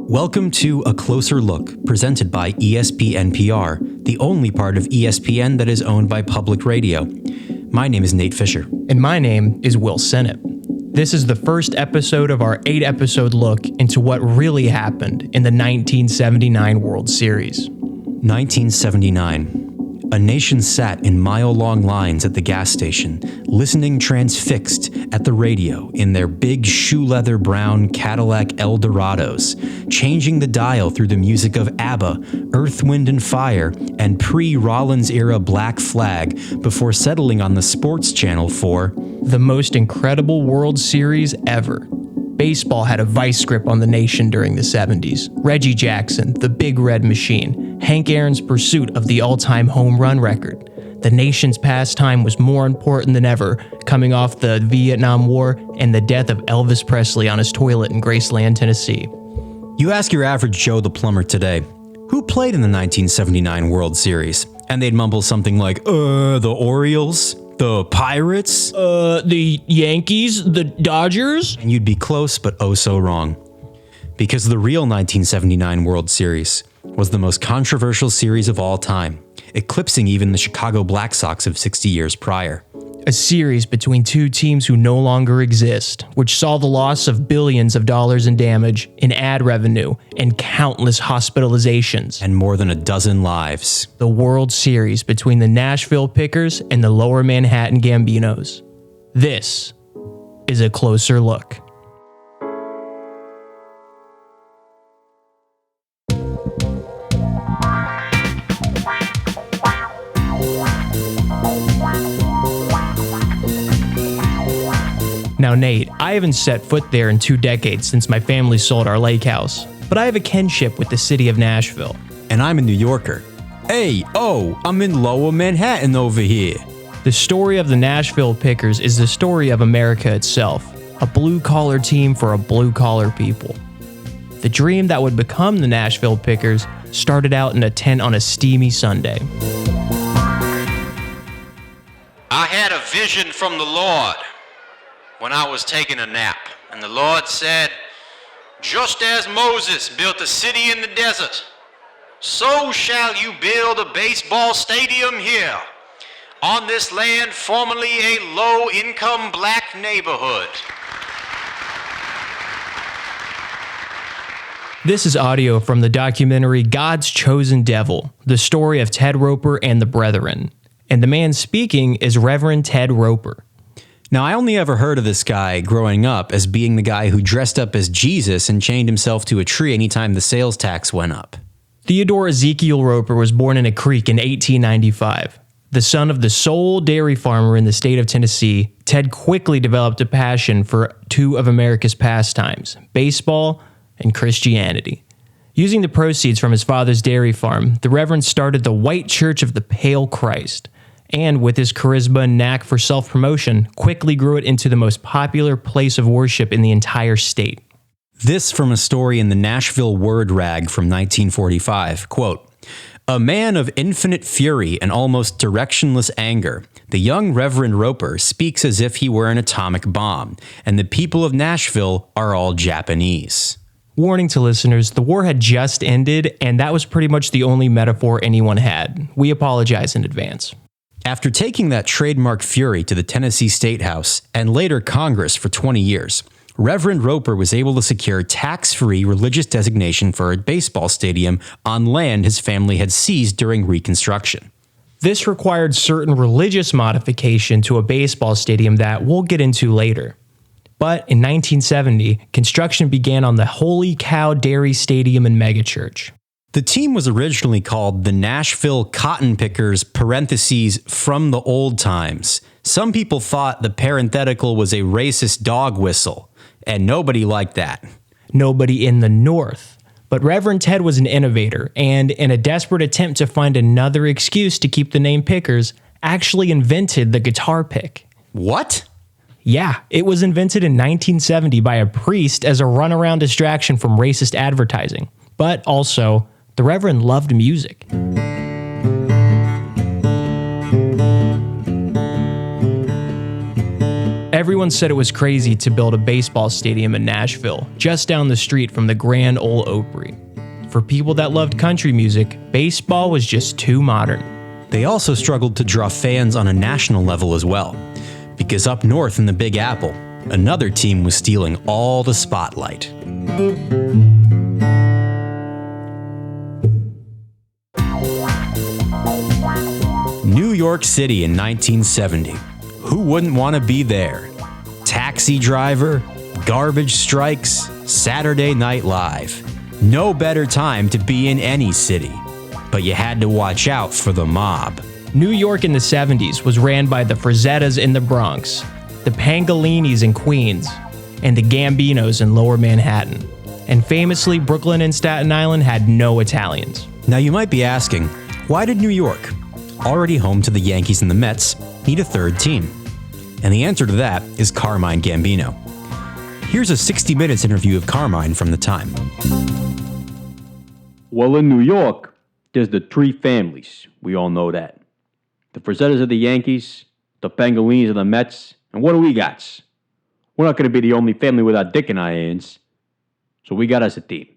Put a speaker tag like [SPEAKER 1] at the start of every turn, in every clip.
[SPEAKER 1] Welcome to A Closer Look, presented by ESPN-PR, the only part of ESPN that is owned by public radio. My name is Nate Fisher.
[SPEAKER 2] And my name is Will Sennett. This is the first episode of our 8-episode look into what really happened in the 1979 World Series.
[SPEAKER 1] 1979. A nation sat in mile-long lines at the gas station, listening transfixed at the radio in their big shoe-leather brown Cadillac Eldorados, changing the dial through the music of ABBA, Earth, Wind and Fire, and pre-Rollins-era Black Flag before settling on the sports channel for
[SPEAKER 2] the most incredible World Series ever. Baseball had a vice grip on the nation during the 70s. Reggie Jackson, the Big Red Machine, Hank Aaron's pursuit of the all-time home run record. The nation's pastime was more important than ever, coming off the Vietnam War and the death of Elvis Presley on his toilet in Graceland, Tennessee.
[SPEAKER 1] You ask your average Joe the plumber today, who played in the 1979 World Series? And they'd mumble something like, the Orioles? The Pirates?
[SPEAKER 2] The Yankees? The Dodgers?
[SPEAKER 1] And you'd be close, but oh so wrong. Because the real 1979 World Series was the most controversial series of all time, eclipsing even the Chicago Black Sox of 60 years prior.
[SPEAKER 2] A series between two teams who no longer exist, which saw the loss of billions of dollars in damage, in ad revenue, and countless hospitalizations.
[SPEAKER 1] And more than a dozen lives.
[SPEAKER 2] The World Series between the Nashville Pickers and the Lower Manhattan Gambinos. This is A Closer Look. Now, Nate, I haven't set foot there in 2 decades since my family sold our lake house, but I have a kinship with the city of Nashville.
[SPEAKER 1] And I'm a New Yorker. I'm in Lower Manhattan over here.
[SPEAKER 2] The story of the Nashville Pickers is the story of America itself, a blue-collar team for a blue-collar people. The dream that would become the Nashville Pickers started out in a tent on a steamy Sunday.
[SPEAKER 3] I had a vision from the Lord when I was taking a nap, and the Lord said, just as Moses built a city in the desert, so shall you build a baseball stadium here on this land formerly a low-income black neighborhood.
[SPEAKER 2] This is audio from the documentary God's Chosen Devil, the story of Ted Roper and the Brethren. And the man speaking is Reverend Ted Roper.
[SPEAKER 1] Now, I only ever heard of this guy growing up as being the guy who dressed up as Jesus and chained himself to a tree anytime the sales tax went up.
[SPEAKER 2] Theodore Ezekiel Roper was born in a creek in 1895. The son of the sole dairy farmer in the state of Tennessee, Ted quickly developed a passion for two of America's pastimes, baseball and Christianity. Using the proceeds from his father's dairy farm, the Reverend started the White Church of the Pale Christ, and with his charisma and knack for self-promotion, quickly grew it into the most popular place of worship in the entire state.
[SPEAKER 1] This from a story in the Nashville Word Rag from 1945, quote, "A man of infinite fury and almost directionless anger, the young Reverend Roper speaks as if he were an atomic bomb, and the people of Nashville are all Japanese."
[SPEAKER 2] Warning to listeners, the war had just ended, and that was pretty much the only metaphor anyone had. We apologize in advance.
[SPEAKER 1] After taking that trademark fury to the Tennessee State House and later Congress for 20 years, Reverend Roper was able to secure tax-free religious designation for a baseball stadium on land his family had seized during Reconstruction.
[SPEAKER 2] This required certain religious modification to a baseball stadium that we'll get into later. But in 1970, construction began on the Holy Cow Dairy Stadium and Megachurch.
[SPEAKER 1] The team was originally called the Nashville Cotton Pickers (from the old times). Some people thought the parenthetical was a racist dog whistle, and nobody liked that.
[SPEAKER 2] Nobody in the North. But Reverend Ted was an innovator, and in a desperate attempt to find another excuse to keep the name Pickers, actually invented the guitar pick.
[SPEAKER 1] What?
[SPEAKER 2] Yeah, it was invented in 1970 by a priest as a runaround distraction from racist advertising. But also, the Reverend loved music. Everyone said it was crazy to build a baseball stadium in Nashville, just down the street from the Grand Ole Opry. For people that loved country music, baseball was just too modern.
[SPEAKER 1] They also struggled to draw fans on a national level as well, because up north in the Big Apple, another team was stealing all the spotlight. New York City in 1970. Who wouldn't want to be there? Taxi driver, garbage strikes, Saturday Night Live. No better time to be in any city. But you had to watch out for the mob.
[SPEAKER 2] New York in the 70s was ran by the Frazzettas in the Bronx, the Pangolinis in Queens, and the Gambinos in Lower Manhattan. And famously, Brooklyn and Staten Island had no Italians.
[SPEAKER 1] Now you might be asking, why did New York, already home to the Yankees and the Mets, need a third team? And the answer to that is Carmine Gambino. Here's a 60 Minutes interview of Carmine from the time.
[SPEAKER 4] Well, in New York, there's the three families. We all know that. The Frazzettas of the Yankees, the Pangolinis of the Mets, and what do we got? We're not going to be the only family without dick in our hands. So we got us a team.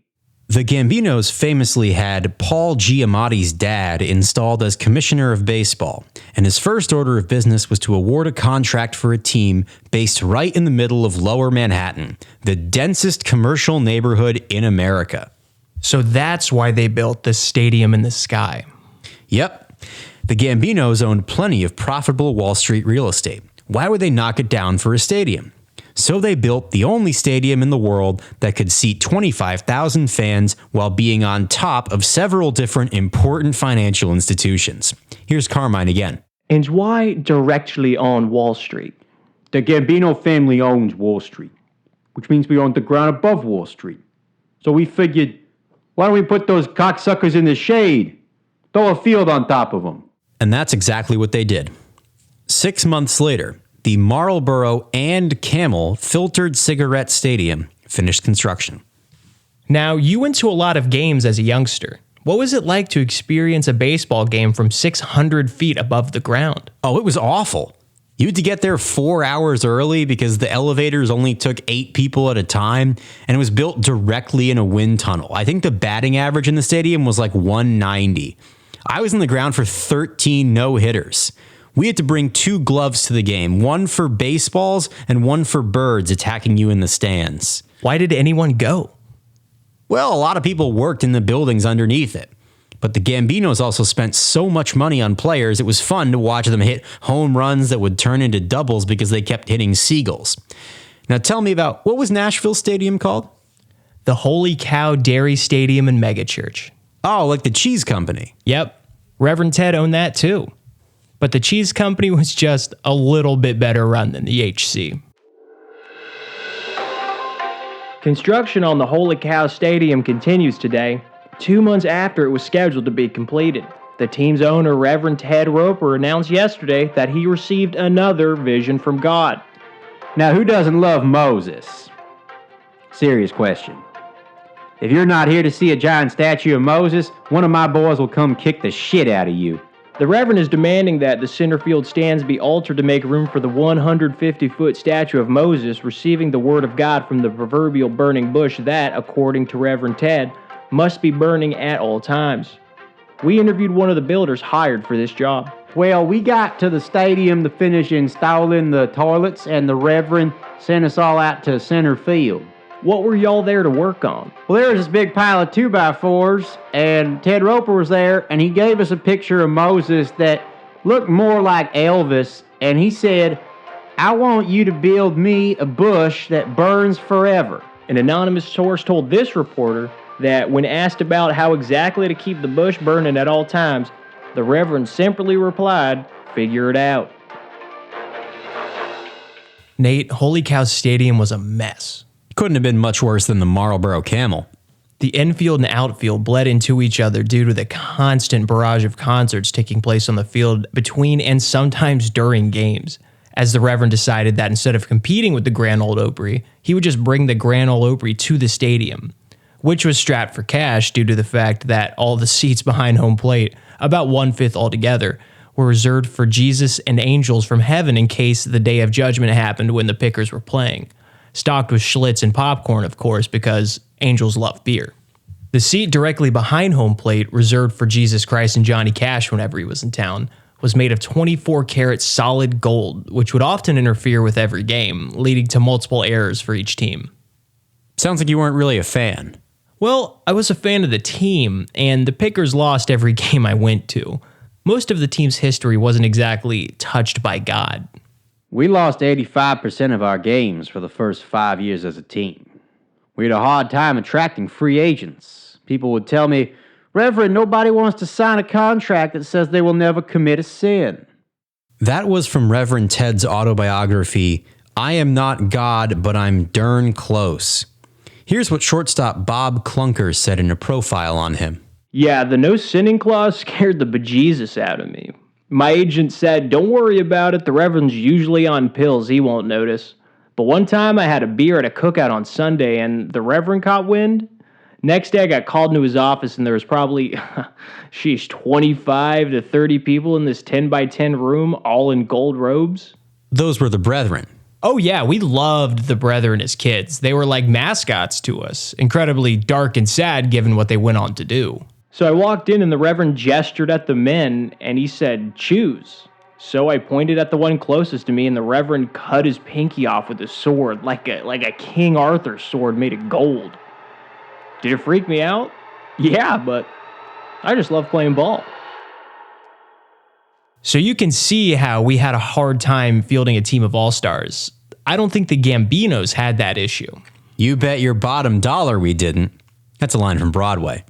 [SPEAKER 1] The Gambinos famously had Paul Giamatti's dad installed as commissioner of baseball, and his first order of business was to award a contract for a team based right in the middle of Lower Manhattan, the densest commercial neighborhood in America.
[SPEAKER 2] So that's why they built the stadium in the sky.
[SPEAKER 1] Yep. The Gambinos owned plenty of profitable Wall Street real estate. Why would they knock it down for a stadium? So they built the only stadium in the world that could seat 25,000 fans while being on top of several different important financial institutions. Here's Carmine again.
[SPEAKER 5] And why directly on Wall Street?
[SPEAKER 4] The Gambino family owns Wall Street, which means we own the ground above Wall Street. So we figured, why don't we put those cocksuckers in the shade? Throw a field on top of them.
[SPEAKER 1] And that's exactly what they did. 6 months later, the Marlboro and Camel Filtered Cigarette Stadium finished construction.
[SPEAKER 2] Now, you went to a lot of games as a youngster. What was it like to experience a baseball game from 600 feet above the ground?
[SPEAKER 1] Oh, it was awful. You had to get there 4 hours early because the elevators only took 8 people at a time, and it was built directly in a wind tunnel. I think the batting average in the stadium was like 190. I was in the ground for 13 no-hitters. We had to bring 2 gloves to the game, one for baseballs and one for birds attacking you in the stands.
[SPEAKER 2] Why did anyone go?
[SPEAKER 1] Well, a lot of people worked in the buildings underneath it. But the Gambinos also spent so much money on players, it was fun to watch them hit home runs that would turn into doubles because they kept hitting seagulls. Now tell me about, what was Nashville Stadium called?
[SPEAKER 2] The Holy Cow Dairy Stadium and Megachurch.
[SPEAKER 1] Oh, like the cheese company.
[SPEAKER 2] Yep. Reverend Ted owned that too. But the cheese company was just a little bit better run than the HC.
[SPEAKER 5] Construction on the Holy Cow Stadium continues today, 2 months after it was scheduled to be completed. The team's owner, Reverend Ted Roper, announced yesterday that he received another vision from God.
[SPEAKER 4] Now, who doesn't love Moses? Serious question. If you're not here to see a giant statue of Moses, one of my boys will come kick the shit out of you.
[SPEAKER 5] The Reverend is demanding that the center field stands be altered to make room for the 150-foot statue of Moses receiving the word of God from the proverbial burning bush that, according to Reverend Ted, must be burning at all times. We interviewed one of the builders hired for this job.
[SPEAKER 4] Well, we got to the stadium to finish installing the toilets, and the Reverend sent us all out to center field.
[SPEAKER 5] What were y'all there to work on?
[SPEAKER 4] Well, there was this big pile of 2x4s, and Ted Roper was there, and he gave us a picture of Moses that looked more like Elvis, and he said, "I want you to build me a bush that burns forever."
[SPEAKER 5] An anonymous source told this reporter that when asked about how exactly to keep the bush burning at all times, the Reverend simply replied, "Figure it out."
[SPEAKER 2] Nate, Holy Cow Stadium was a mess.
[SPEAKER 1] Couldn't have been much worse than the Marlboro Camel.
[SPEAKER 2] The infield and outfield bled into each other due to the constant barrage of concerts taking place on the field between and sometimes during games, as the Reverend decided that instead of competing with the Grand Ole Opry, he would just bring the Grand Ole Opry to the stadium, which was strapped for cash due to the fact that all the seats behind home plate, about 1/5 altogether, were reserved for Jesus and angels from heaven in case the day of judgment happened when the Pickers were playing. Stocked with Schlitz and popcorn, of course, because angels love beer. The seat directly behind home plate, reserved for Jesus Christ and Johnny Cash whenever he was in town, was made of 24-karat solid gold, which would often interfere with every game, leading to multiple errors for each team.
[SPEAKER 1] Sounds like you weren't really a fan.
[SPEAKER 2] Well, I was a fan of the team, and the Pickers lost every game I went to. Most of the team's history wasn't exactly touched by God.
[SPEAKER 4] We lost 85% of our games for the first 5 years as a team. We had a hard time attracting free agents. People would tell me, "Reverend, nobody wants to sign a contract that says they will never commit a sin."
[SPEAKER 1] That was from Reverend Ted's autobiography, I Am Not God, But I'm Darn Close. Here's what shortstop Bob Clunker said in a profile on him.
[SPEAKER 5] Yeah, the no sinning clause scared the bejesus out of me. My agent said, "Don't worry about it, the Reverend's usually on pills, he won't notice." But one time I had a beer at a cookout on Sunday and the Reverend caught wind. Next day I got called into his office and there was probably, 25 to 30 people in this 10 by 10 room, all in gold robes.
[SPEAKER 1] Those were the Brethren.
[SPEAKER 2] Oh yeah, we loved the Brethren as kids. They were like mascots to us, incredibly dark and sad given what they went on to do.
[SPEAKER 5] So I walked in and the Reverend gestured at the men and he said, "Choose." So I pointed at the one closest to me and the Reverend cut his pinky off with his sword, like a King Arthur sword made of gold. Did it freak me out? Yeah, but I just love playing ball.
[SPEAKER 2] So you can see how we had a hard time fielding a team of all-stars. I don't think the Gambinos had that issue.
[SPEAKER 1] You bet your bottom dollar we didn't. That's a line from Broadway.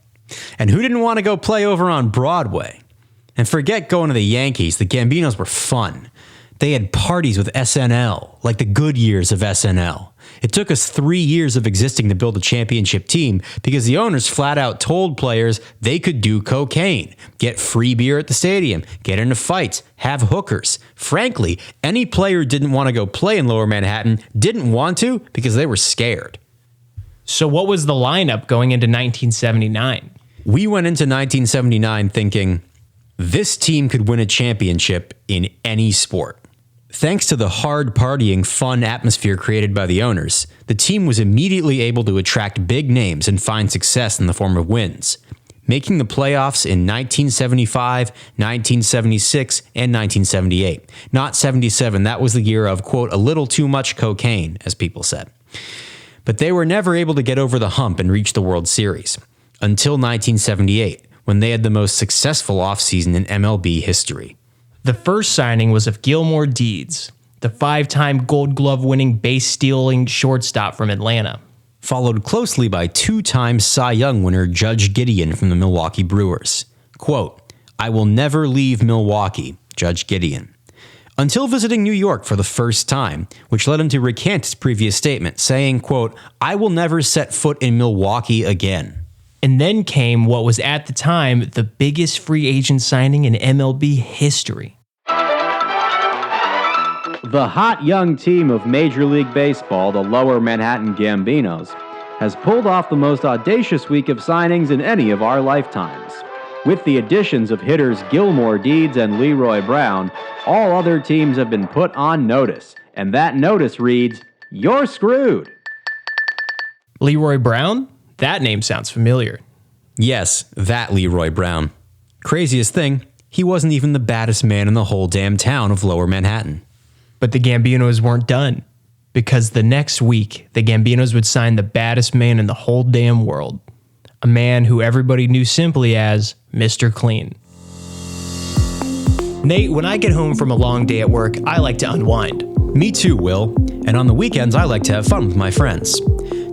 [SPEAKER 1] And who didn't want to go play over on Broadway? And forget going to the Yankees, the Gambinos were fun. They had parties with SNL, like the good years of SNL. It took us 3 years of existing to build a championship team because the owners flat out told players they could do cocaine, get free beer at the stadium, get into fights, have hookers. Frankly, any player who didn't want to go play in Lower Manhattan didn't want to because they were scared.
[SPEAKER 2] So what was the lineup going into 1979?
[SPEAKER 1] We went into 1979 thinking, this team could win a championship in any sport. Thanks to the hard partying, fun atmosphere created by the owners, the team was immediately able to attract big names and find success in the form of wins, making the playoffs in 1975, 1976, and 1978. Not 77, that was the year of, quote, a little too much cocaine, as people said. But they were never able to get over the hump and reach the World Series, until 1978, when they had the most successful offseason in MLB history.
[SPEAKER 2] The first signing was of Gilmore Deeds, the 5-time Gold Glove winning base-stealing shortstop from Atlanta.
[SPEAKER 1] Followed closely by 2-time Cy Young winner Judge Gideon from the Milwaukee Brewers. Quote, I will never leave Milwaukee, Judge Gideon. Until visiting New York for the first time, which led him to recant his previous statement, saying, quote, I will never set foot in Milwaukee again.
[SPEAKER 2] And then came what was at the time the biggest free agent signing in MLB history.
[SPEAKER 4] The hot young team of Major League Baseball, the Lower Manhattan Gambinos, has pulled off the most audacious week of signings in any of our lifetimes. With the additions of hitters Gilmore Deeds and Leroy Brown, all other teams have been put on notice, and that notice reads, you're screwed.
[SPEAKER 2] Leroy Brown? That name sounds familiar.
[SPEAKER 1] Yes, that Leroy Brown. Craziest thing, he wasn't even the baddest man in the whole damn town of Lower Manhattan.
[SPEAKER 2] But the Gambinos weren't done, because the next week, the Gambinos would sign the baddest man in the whole damn world. A man who everybody knew simply as Mr. Clean. Nate, when I get home from a long day at work, I like to unwind.
[SPEAKER 1] Me too, Will. And on the weekends, I like to have fun with my friends.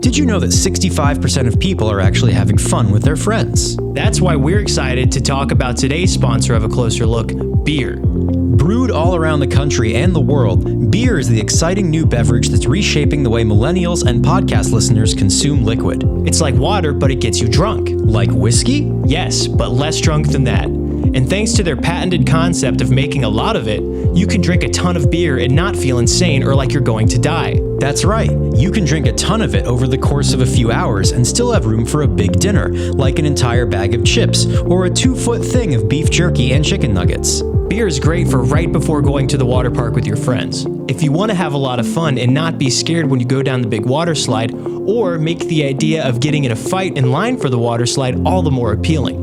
[SPEAKER 1] Did you know that 65% of people are actually having fun with their friends?
[SPEAKER 2] That's why we're excited to talk about today's sponsor of A Closer Look, beer.
[SPEAKER 1] Brewed all around the country and the world, beer is the exciting new beverage that's reshaping the way millennials and podcast listeners consume liquid.
[SPEAKER 2] It's like water, but it gets you drunk.
[SPEAKER 1] Like whiskey?
[SPEAKER 2] Yes, but less drunk than that. And thanks to their patented concept of making a lot of it, you can drink a ton of beer and not feel insane or like you're going to die.
[SPEAKER 1] That's right, you can drink a ton of it over the course of a few hours and still have room for a big dinner, like an entire bag of chips or a 2-foot thing of beef jerky and chicken nuggets.
[SPEAKER 2] Beer is great for right before going to the water park with your friends. If you want to have a lot of fun and not be scared when you go down the big water slide, or make the idea of getting in a fight in line for the water slide all the more appealing.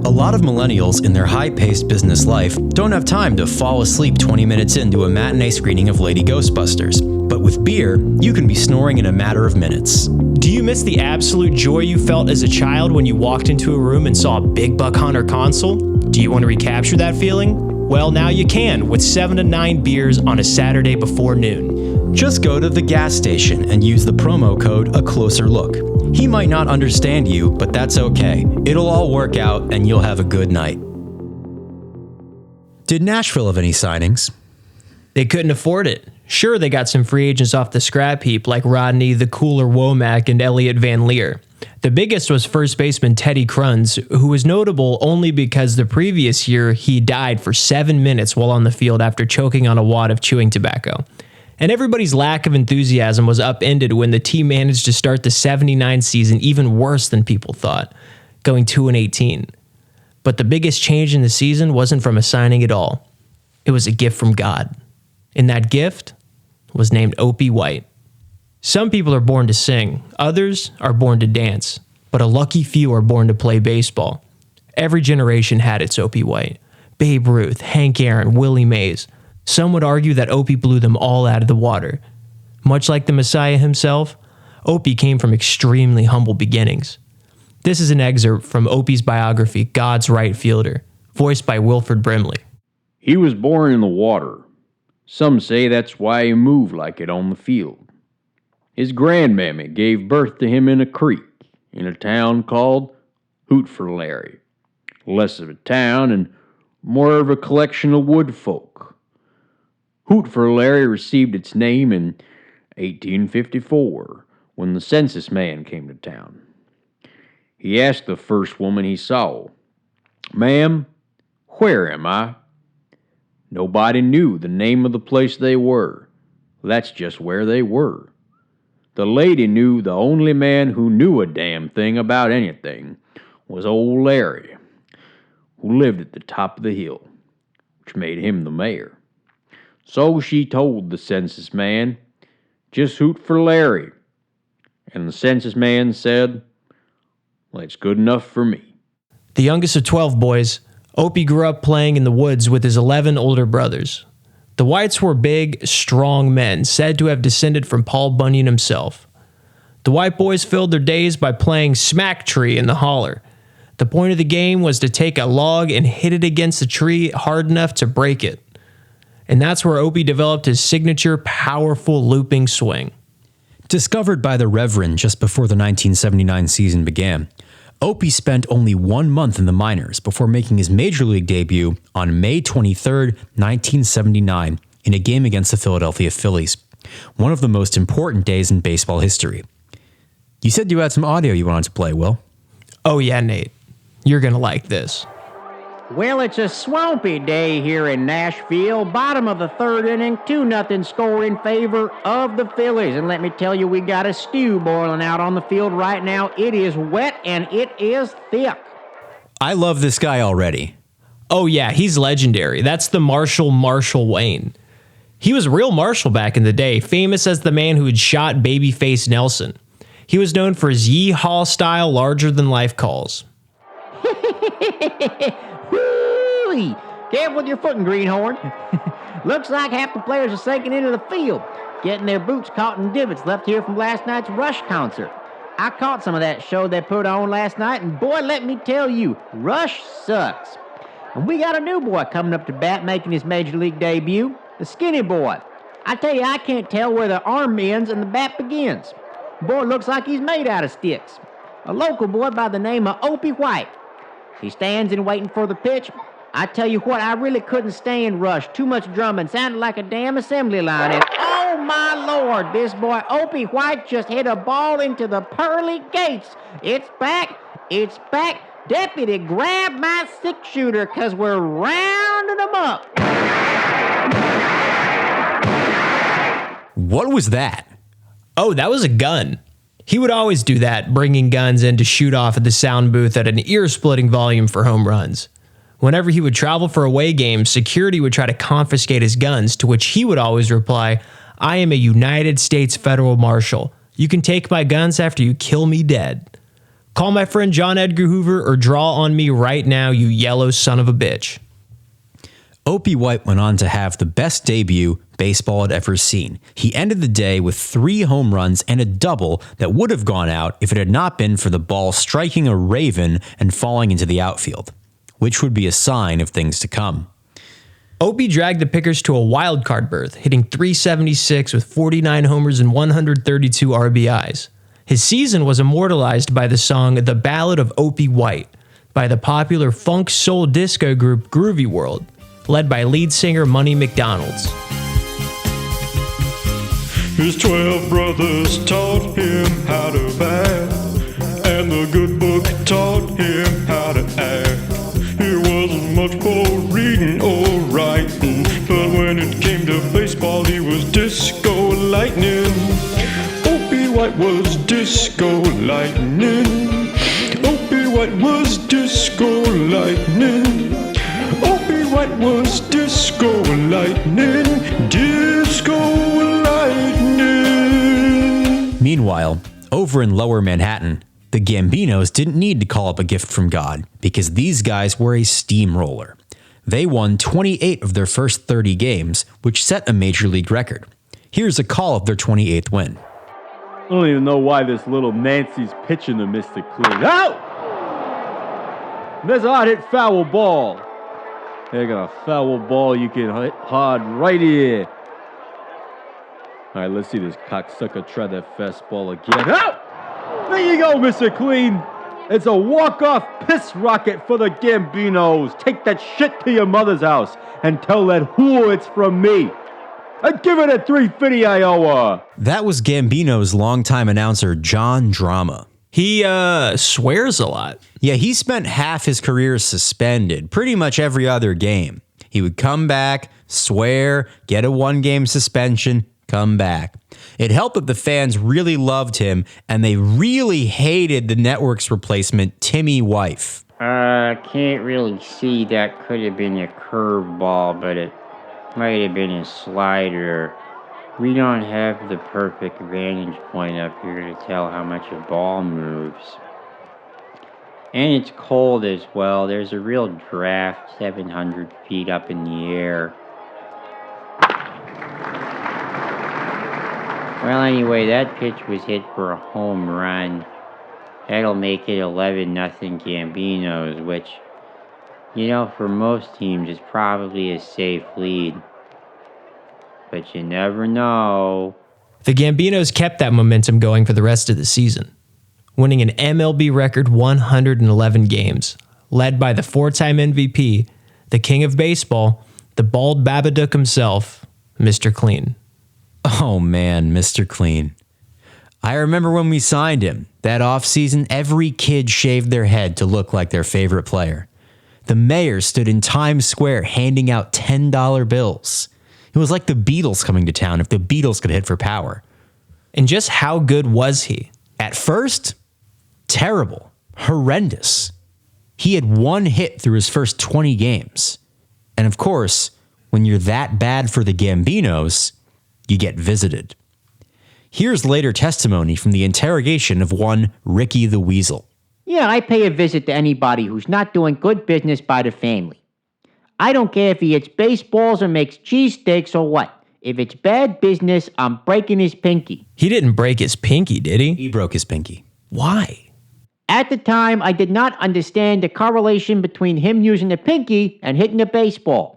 [SPEAKER 1] A lot of millennials in their high-paced business life don't have time to fall asleep 20 minutes into a matinee screening of Lady Ghostbusters. But with beer, you can be snoring in a matter of minutes.
[SPEAKER 2] Do you miss the absolute joy you felt as a child when you walked into a room and saw a big Buck Hunter console? Do you want to recapture that feeling? Well, now you can with 7 to 9 beers on a Saturday before noon.
[SPEAKER 1] Just go to the gas station and use the promo code A Closer Look. He might not understand you, but that's okay. It'll all work out and you'll have a good night. Did Nashville have any signings?
[SPEAKER 2] They couldn't afford it. Sure, they got some free agents off the scrap heap like Rodney the Cooler Womack and Elliot Van Leer. The biggest was first baseman Teddy Kruns, who was notable only because the previous year he died for 7 minutes while on the field after choking on a wad of chewing tobacco. And everybody's lack of enthusiasm was upended when the team managed to start the 79 season even worse than people thought, going 2-18. But the biggest change in the season wasn't from a signing at all. It was a gift from God. And that gift was named Opie White. Some people are born to sing, others are born to dance, but a lucky few are born to play baseball. Every generation had its Opie White. Babe Ruth, Hank Aaron, Willie Mays. Some would argue that Opie blew them all out of the water. Much like the Messiah himself, Opie came from extremely humble beginnings. This is an excerpt from Opie's biography, God's Right Fielder, voiced by Wilford Brimley.
[SPEAKER 4] He was born in the water. Some say that's why he moved like it on the field. His grandmammy gave birth to him in a creek in a town called Hoot-for-Larry. Less of a town and more of a collection of wood folk. Hoot-for-Larry received its name in 1854 when the census man came to town. He asked the first woman he saw, "Ma'am, where am I?" Nobody knew the name of the place they were. That's just where they were. The lady knew the only man who knew a damn thing about anything was old Larry, who lived at the top of the hill, which made him the mayor. So she told the census man, "Just hoot for Larry." And the census man said, "Well, it's good enough for me."
[SPEAKER 2] The youngest of 12 boys, Opie grew up playing in the woods with his 11 older brothers. The Whites were big, strong men, said to have descended from Paul Bunyan himself. The White boys filled their days by playing smack tree in the holler. The point of the game was to take a log and hit it against the tree hard enough to break it. And that's where Opie developed his signature powerful looping swing.
[SPEAKER 1] Discovered by the Reverend just before the 1979 season began, Opie spent only 1 month in the minors before making his major league debut on May 23, 1979, in a game against the Philadelphia Phillies, one of the most important days in baseball history. You said you had some audio you wanted to play, Will.
[SPEAKER 2] Oh yeah, Nate. You're going to like this.
[SPEAKER 6] Well, it's a swampy day here in Nashville. Bottom of the third inning, 2-0 score in favor of the Phillies. And let me tell you, we got a stew boiling out on the field right now. It is wet and it is thick.
[SPEAKER 1] I love this guy already.
[SPEAKER 2] Oh yeah, he's legendary. That's the Marshall Wayne. He was real Marshall back in the day, famous as the man who had shot Babyface Nelson. He was known for his yee-haw-style larger-than-life calls.
[SPEAKER 6] Whoo-wee! Careful with your footing, Greenhorn. Looks like half the players are sinking into the field, getting their boots caught in divots left here from last night's Rush concert. I caught some of that show they put on last night, and boy, let me tell you, Rush sucks. And we got a new boy coming up to bat making his major league debut, the skinny boy. I tell you, I can't tell where the arm ends and the bat begins. Boy looks like he's made out of sticks. A local boy by the name of Opie White. He stands in waiting for the pitch. I tell you what, I really couldn't stand Rush. Too much drumming. Sounded like a damn assembly line. And oh my Lord, this boy Opie White just hit a ball into the pearly gates. It's back. It's back. Deputy, grab my six-shooter because we're rounding them up.
[SPEAKER 1] What was that?
[SPEAKER 2] Oh, that was a gun. He would always do that, bringing guns in to shoot off at the sound booth at an ear-splitting volume for home runs. Whenever he would travel for away games, security would try to confiscate his guns, to which he would always reply, "I am a United States federal marshal. You can take my guns after you kill me dead. Call my friend John Edgar Hoover or draw on me right now, you yellow son of a bitch."
[SPEAKER 1] Opie White went on to have the best debut baseball had ever seen. He ended the day with 3 home runs and a double that would have gone out if it had not been for the ball striking a raven and falling into the outfield, which would be a sign of things to come.
[SPEAKER 2] Opie dragged the Pickers to a wild card berth, hitting .376 with 49 homers and 132 RBIs. His season was immortalized by the song "The Ballad of Opie White" by the popular funk soul disco group Groovy World, led by lead singer Money McDonald's.
[SPEAKER 7] His 12 brothers taught him how to bat, and the good book taught him how to act. He wasn't much for reading or writing, but when it came to baseball, he was disco lightning. Opie White was disco lightning. Opie White was disco lightning. Opie White was disco lightning. Disco lightning.
[SPEAKER 1] Meanwhile, over in Lower Manhattan, the Gambinos didn't need to call up a gift from God because these guys were a steamroller. They won 28 of their first 30 games, which set a major league record. Here's a call of their 28th win.
[SPEAKER 4] I don't even know why this little Nancy's pitching to Mr. Clean. Out! There's a hard hit foul ball. They got a foul ball you can hit hard right here. All right, let's see this cocksucker try that fastball again. Out! There you go, Mr. Clean. It's a walk-off piss rocket for the Gambinos. Take that shit to your mother's house and tell that whore it's from me. And give it a 350 Iowa.
[SPEAKER 1] That was Gambino's longtime announcer, John Drama.
[SPEAKER 2] He swears a lot.
[SPEAKER 1] Yeah, he spent half his career suspended, pretty much every other game. He would come back, swear, get a 1-game suspension, come back. It helped that the fans really loved him, and they really hated the network's replacement, Timmy Wife.
[SPEAKER 8] Can't really see. That could have been a curveball, but it might have been a slider. We don't have the perfect vantage point up here to tell how much a ball moves. And it's cold as well. There's a real draft 700 feet up in the air. Well, anyway, that pitch was hit for a home run. That'll make it 11-0 Gambinos, which, you know, for most teams is probably a safe lead. But you never know.
[SPEAKER 2] The Gambinos kept that momentum going for the rest of the season, winning an MLB record 111 games, led by the 4-time MVP, the king of baseball, the bald Babadook himself, Mr. Clean.
[SPEAKER 1] Oh man, Mr. Clean. I remember when we signed him. That offseason, every kid shaved their head to look like their favorite player. The mayor stood in Times Square handing out $10 bills. It was like the Beatles coming to town if the Beatles could hit for power.
[SPEAKER 2] And just how good was he?
[SPEAKER 1] At first, terrible, horrendous. He had 1 hit through his first 20 games. And of course, when you're that bad for the Gambinos, you get visited. Here's later testimony from the interrogation of one Ricky the Weasel.
[SPEAKER 6] Yeah, I pay a visit to anybody who's not doing good business by the family. I don't care if he hits baseballs or makes cheesesteaks or what. If it's bad business, I'm breaking his pinky.
[SPEAKER 2] He didn't break his pinky, did he?
[SPEAKER 1] He broke his pinky.
[SPEAKER 2] Why?
[SPEAKER 6] At the time, I did not understand the correlation between him using the pinky and hitting a baseball.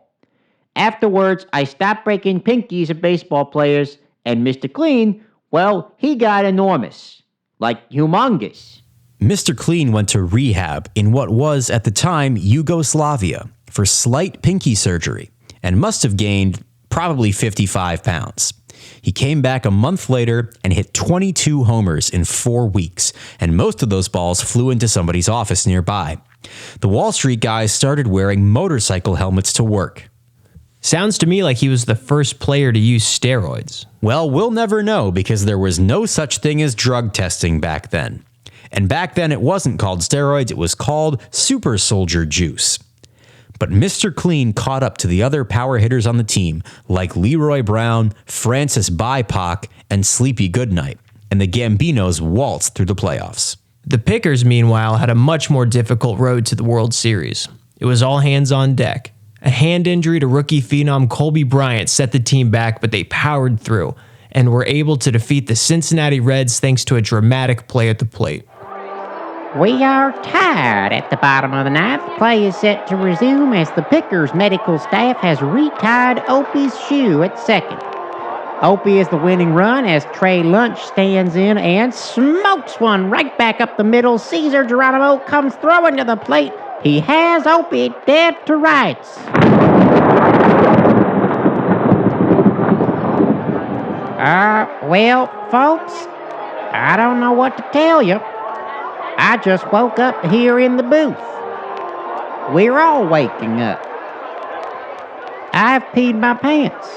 [SPEAKER 6] Afterwards, I stopped breaking pinkies of baseball players, and Mr. Clean, well, he got enormous. Like humongous.
[SPEAKER 1] Mr. Clean went to rehab in what was, at the time, Yugoslavia for slight pinky surgery and must have gained probably 55 pounds. He came back a month later and hit 22 homers in 4 weeks, and most of those balls flew into somebody's office nearby. The Wall Street guys started wearing motorcycle helmets to work.
[SPEAKER 2] Sounds to me like he was the first player to use steroids.
[SPEAKER 1] Well, we'll never know because there was no such thing as drug testing back then. And back then it wasn't called steroids, it was called super soldier juice. But Mr. Clean caught up to the other power hitters on the team like Leroy Brown, Francis Bipac, and Sleepy Goodnight, and the Gambinos waltzed through the playoffs.
[SPEAKER 2] The Pickers, meanwhile, had a much more difficult road to the World Series. It was all hands on deck. A hand injury to rookie phenom Colby Bryant set the team back, but they powered through and were able to defeat the Cincinnati Reds thanks to a dramatic play at the plate.
[SPEAKER 6] We are tied at the bottom of the ninth. Play is set to resume as the Pickers medical staff has retied Opie's shoe at second. Opie is the winning run as Trey Lunch stands in and smokes one right back up the middle. Cesar Geronimo comes throwing to the plate. He has Opie dead to rights. Well, folks, I don't know what to tell you. I just woke up here in the booth. We're all waking up. I've peed my pants.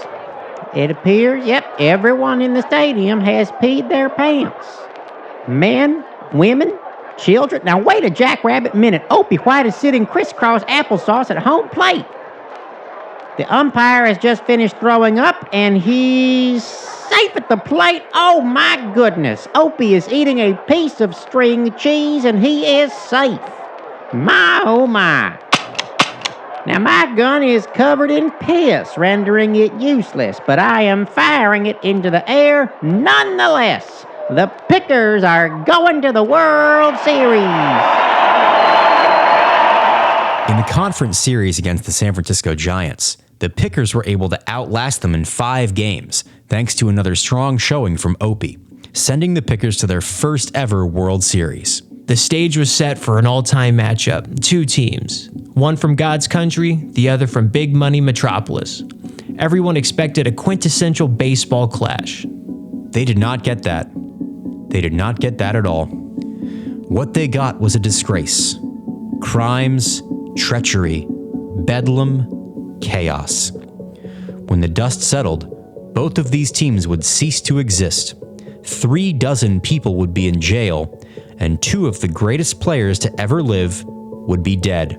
[SPEAKER 6] It appears, everyone in the stadium has peed their pants. Men, women, children. Now wait a jackrabbit minute. Opie White is sitting crisscross applesauce at home plate. The umpire has just finished throwing up, and he's safe at the plate. Oh my goodness. Opie is eating a piece of string cheese, and he is safe. My oh my. Now my gun is covered in piss, rendering it useless, but I am firing it into the air nonetheless. The Pickers are going to the World Series.
[SPEAKER 1] In the conference series against the San Francisco Giants, the Pickers were able to outlast them in 5 games, thanks to another strong showing from Opie, sending the Pickers to their first ever World Series.
[SPEAKER 2] The stage was set for an all-time matchup, 2 teams, one from God's country, the other from big money metropolis. Everyone expected a quintessential baseball clash.
[SPEAKER 1] They did not get that. They did not get that at all. What they got was a disgrace. Crimes, treachery, bedlam, chaos. When the dust settled, both of these teams would cease to exist. 36 people would be in jail, and 2 of the greatest players to ever live would be dead.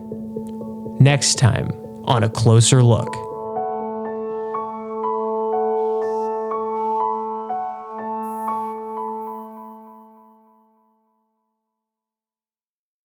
[SPEAKER 2] Next time on A Closer Look.